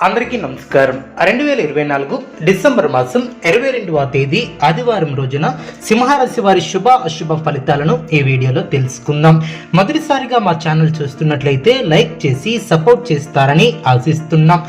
అందరికీ నమస్కారం. 2024 డిసెంబర్ మాసం 22వ తేదీ ఆదివారం రోజున సింహరాశి వారి శుభ అశుభ ఫలితాలను ఈ వీడియోలో తెలుసుకుందాం. మొదటిసారిగా మా ఛానల్ చూస్తున్నట్లయితే లైక్ చేసి సపోర్ట్ చేస్తారని ఆశిస్తున్నాం.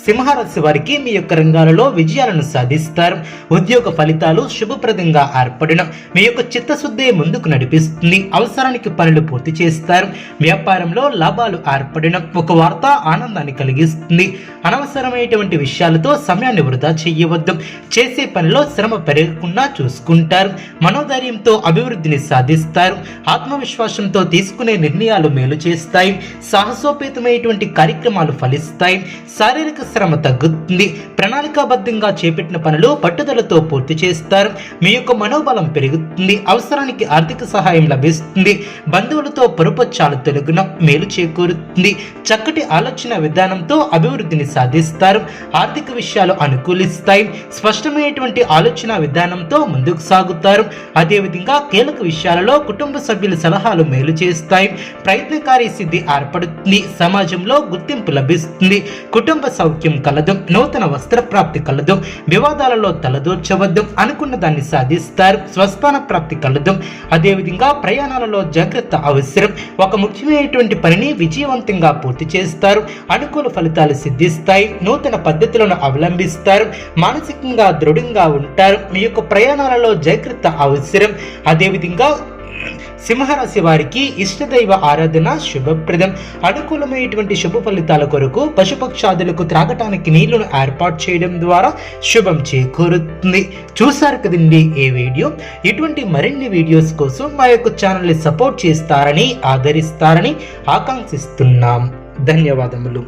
సింహరాశి వారికి మీ యొక్క రంగాలలో విజయాలను సాధిస్తారు. ఉద్యోగ ఫలితాలు శుభప్రదంగా ఏర్పడిన మీ యొక్క చిత్తశుద్ధి ముందుకు నడిపిస్తుంది. అవసరానికి పనులు పూర్తి చేస్తారు. వ్యాపారంలో లాభాలు ఏర్పడిన ఒక వార్త ఆనందాన్ని కలిగిస్తుంది. అనవసరమైనటువంటి విషయాలతో సమయాన్ని వృధా చేయవద్దు. చేసే పనిలో శ్రమ పెరగకుండా చూసుకుంటారు. మనోధైర్యంతో అభివృద్ధిని సాధిస్తారు. ఆత్మవిశ్వాసంతో తీసుకునే నిర్ణయాలు మేలు చేస్తాయి. సాహసోపేతమైనటువంటి కార్యక్రమాలు ఫలిస్తాయి. శారీరక శ్రమ తగ్గుతుంది. ప్రణాళికాబద్ధంగా చేపట్టిన పనులు పట్టుదలతో పూర్తి చేస్తారు. మీ యొక్క మనోబలం పెరుగుతుంది. అవసరానికి ఆర్థిక సహాయం లభిస్తుంది. బంధువులతో పొరపచ్చాలు తొలగిన మేలు చేకూరుతుంది. చక్కటి ఆలోచన విధానంతో అభివృద్ధిని సాధిస్తారు. ఆర్థిక విషయాలు అనుకూలిస్తాయి. స్పష్టమైనటువంటి ఆలోచన విధానంతో ముందుకు సాగుతారు. అదేవిధంగా కీలక విషయాలలో కుటుంబ సభ్యుల సలహాలు మేలు చేస్తాయి. ప్రయత్నకారి సిద్ధి ఏర్పడుతుంది. సమాజంలో గుర్తింపు లభిస్తుంది. కుటుంబ సౌఖ్యం కలదు. నూతన వస్త్ర ప్రాప్తి కలదు. వివాదాలలో తలదూర్చవద్దు. అనుకున్న దాన్ని సాధిస్తారు. స్వస్థాన ప్రాప్తి కలదు. అదేవిధంగా ప్రయాణాలలో జాగ్రత్త అవసరం. ఒక ముఖ్యమైనటువంటి పనిని విజయవంతంగా పూర్తి చేస్తారు. అనుకూల ఫలితాలు సిద్ధిస్తాయి. నూతన పద్ధతులను అవలంబిస్తారు. మానసికంగా దృఢంగా ఉంటారు. మీ యొక్క ప్రయాణాలలో జాగ్రత్త అవసరం. అదేవిధంగా సింహరాశి వారికి ఇష్టదైవ ఆరాధన శుభప్రదం. అనుకూలమైనటువంటి శుభ ఫలితాల కొరకు పశుపక్షాదులకు త్రాగటానికి నీళ్లను ఏర్పాటు చేయడం ద్వారా శుభం చేకూరుతుంది. చూసారు కదండి ఈ వీడియో. ఇటువంటి మరిన్ని వీడియోస్ కోసం మా యొక్క ఛానల్ని సపోర్ట్ చేస్తారని ఆదరిస్తారని ఆకాంక్షిస్తున్నాం. ధన్యవాదములు.